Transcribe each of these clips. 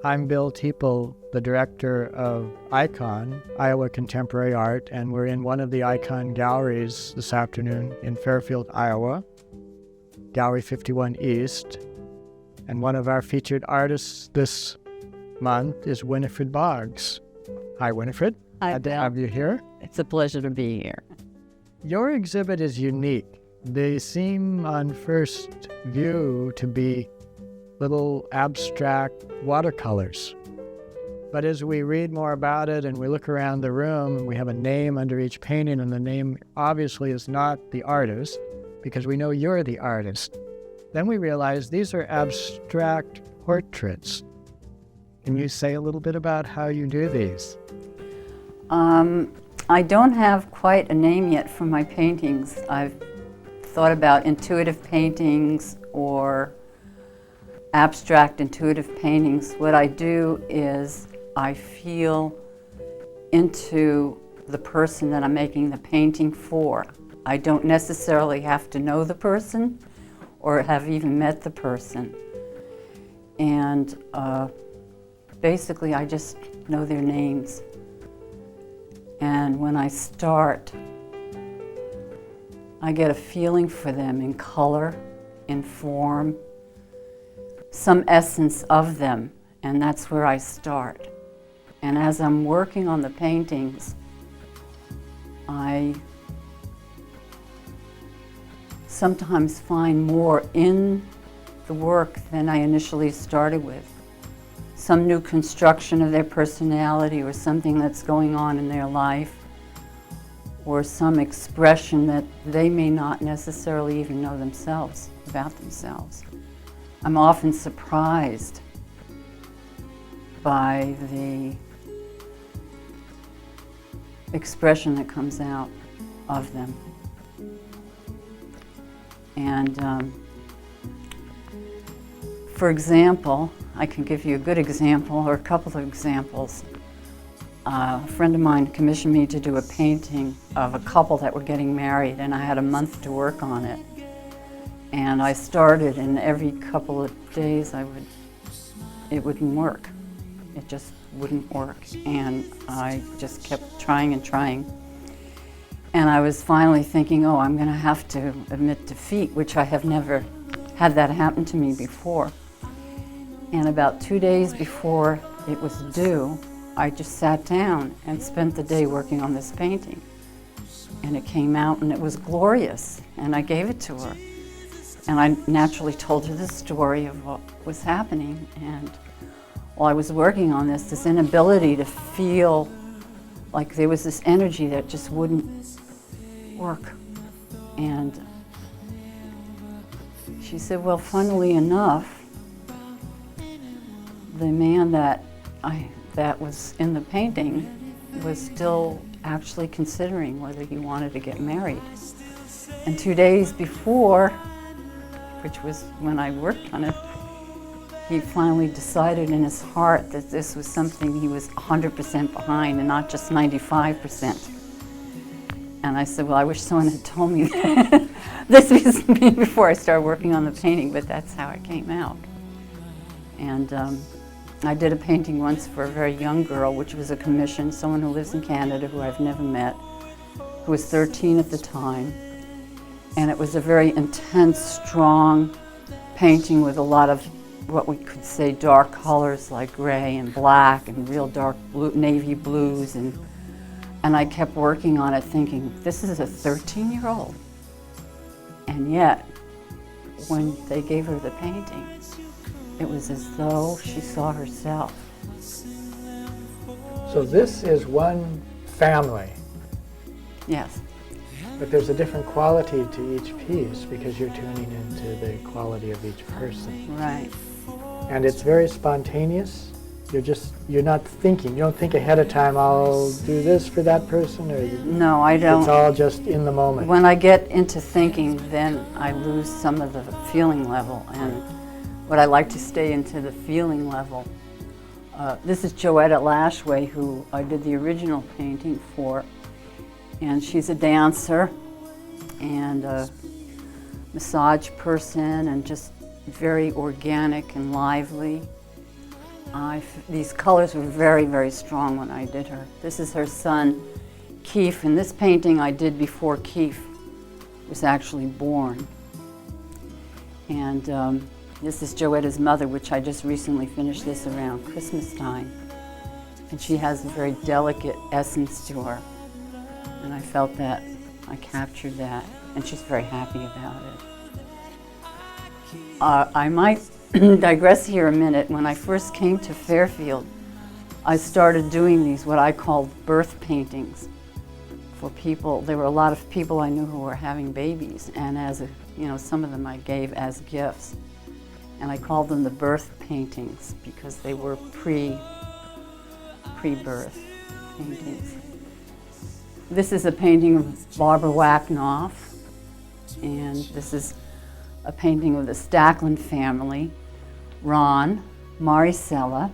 I'm Bill Teeple, the director of ICON, Iowa Contemporary Art, and we're in one of the ICON galleries this afternoon in Fairfield, Iowa, Gallery 51 East. And one of our featured artists this month is Winifred Boggs. Hi, Winifred. Hi, Glad to Bill. have you here. It's a pleasure to be here. Your exhibit is unique. They seem on first view to be little abstract watercolors. But as we read more about it and we look around the room, we have a name under each painting, and the name obviously is not the artist because we know you're the artist. Then we realize these are abstract portraits. Can you say a little bit about how you do these? I don't have quite a name yet for my paintings. I've thought about intuitive paintings or abstract intuitive paintings. What I do is I feel into the person that I'm making the painting for. I don't necessarily have to know the person or have even met the person. And basically I just know their names. And when I start, I get a feeling for them in color, in form, some essence of them, and that's where I start. And as I'm working on the paintings, I sometimes find more in the work than I initially started with. Some new construction of their personality or something that's going on in their life, or some expression that they may not necessarily even know themselves, about themselves. I'm often surprised by the expression that comes out of them. And for example, I can give you a good example or a couple of examples. A friend of mine commissioned me to do a painting of a couple that were getting married, and I had a month to work on it. And I started, and every couple of days it wouldn't work. It just wouldn't work. And I just kept trying and trying. And I was finally thinking, oh, I'm gonna have to admit defeat, which I have never had that happen to me before. And about 2 days before it was due, I just sat down and spent the day working on this painting. And it came out and it was glorious, and I gave it to her. And I naturally told her the story of what was happening. And while I was working on this inability to feel like there was this energy that just wouldn't work. And she said, well, funnily enough, the man that was in the painting was still actually considering whether he wanted to get married. And 2 days before, which was when I worked on it, he finally decided in his heart that this was something he was 100% behind and not just 95%. And I said, well, I wish someone had told me that. This was me before I started working on the painting, but that's how it came out. And I did a painting once for a very young girl, which was a commission, someone who lives in Canada who I've never met, who was 13 at the time. And it was a very intense, strong painting with a lot of what we could say dark colors like gray and black and real dark blue, navy blues. And I kept working on it thinking, this is a 13-year-old. And yet, when they gave her the painting, it was as though she saw herself. So this is one family. Yes. But there's a different quality to each piece because you're tuning into the quality of each person. Right. And it's very spontaneous. You're not thinking. You don't think ahead of time, I'll do this for that person, or no, I don't. It's all just in the moment. When I get into thinking, then I lose some of the feeling level, and what I like to stay into the feeling level. This is Joetta Lashway, who I did the original painting for. And she's a dancer and a massage person and just very organic and lively. these colors were very, very strong when I did her. This is her son, Keith, and this painting I did before Keith was actually born. And this is Joetta's mother, which I just recently finished this around Christmas time. And she has a very delicate essence to her. And I felt that I captured that, and she's very happy about it. I might digress here a minute. When I first came to Fairfield, I started doing these, what I called birth paintings for people. There were a lot of people I knew who were having babies, and some of them I gave as gifts. And I called them the birth paintings because they were pre-birth paintings. This is a painting of Barbara Wacknoff, and this is a painting of the Stackland family, Ron, Maricela,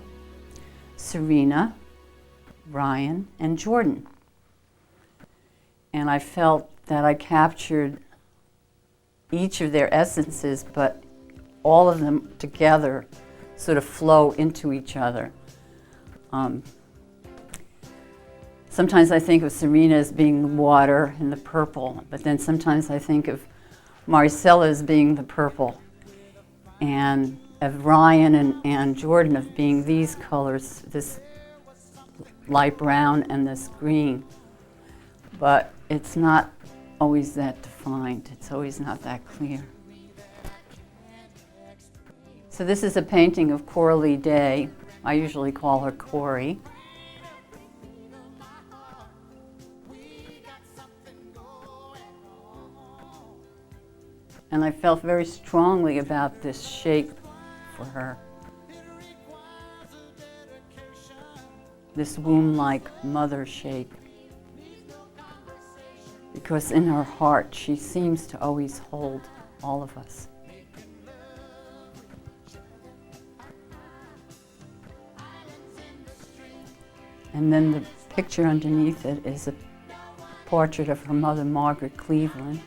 Serena, Ryan, and Jordan. And I felt that I captured each of their essences, but all of them together sort of flow into each other. Sometimes I think of Serena as being the water and the purple, but then sometimes I think of Maricela as being the purple, and of Ryan and Jordan of being these colors, this light brown and this green. But it's not always that defined. It's always not that clear. So this is a painting of Coralie Day. I usually call her Corey. And I felt very strongly about this shape for her. This womb-like mother shape. Because in her heart, she seems to always hold all of us. And then the picture underneath it is a portrait of her mother, Margaret Cleveland,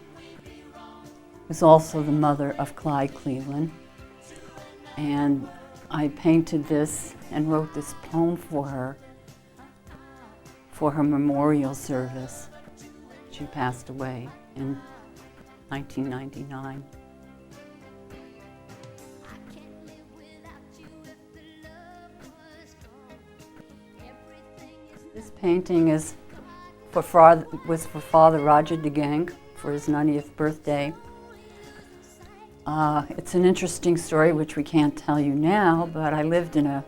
who's also the mother of Clyde Cleveland. And I painted this and wrote this poem for her memorial service. She passed away in 1999. This painting was for Father Roger DeGank for his 90th birthday. It's an interesting story which we can't tell you now, but I lived in a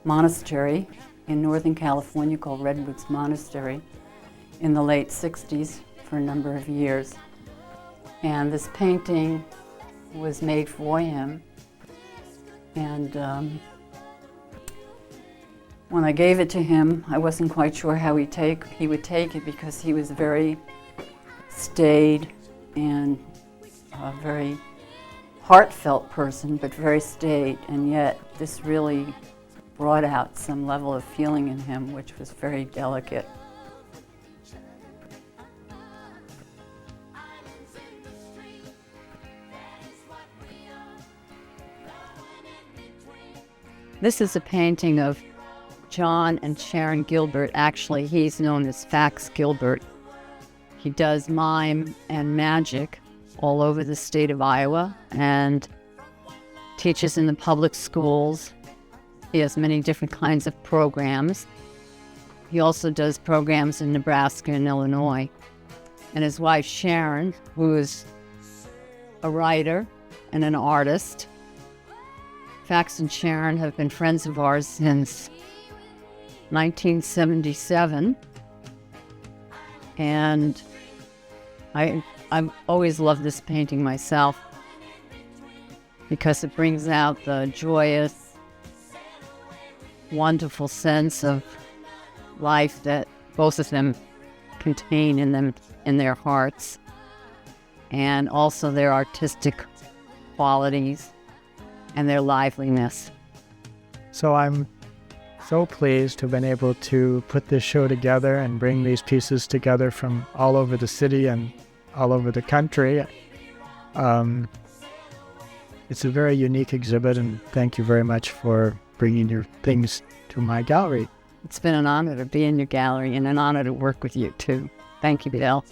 monastery in Northern California called Redwoods Monastery in the late 60s for a number of years. And this painting was made for him. And when I gave it to him, I wasn't quite sure how he would take it, because he was very staid and a very heartfelt person, but very staid. And yet this really brought out some level of feeling in him, which was very delicate. This is a painting of John and Sharon Gilbert. Actually, he's known as Fax Gilbert. He does mime and magic all over the state of Iowa and teaches in the public schools. He has many different kinds of programs. He also does programs in Nebraska and Illinois. And his wife, Sharon, who is a writer and an artist. Fax and Sharon have been friends of ours since 1977. And I've always loved this painting myself because it brings out the joyous, wonderful sense of life that both of them contain in their hearts, and also their artistic qualities and their liveliness. So I'm so pleased to have been able to put this show together and bring these pieces together from all over the city and all over the country. It's a very unique exhibit, and thank you very much for bringing your things to my gallery. It's been an honor to be in your gallery and an honor to work with you, too. Thank you, Bill.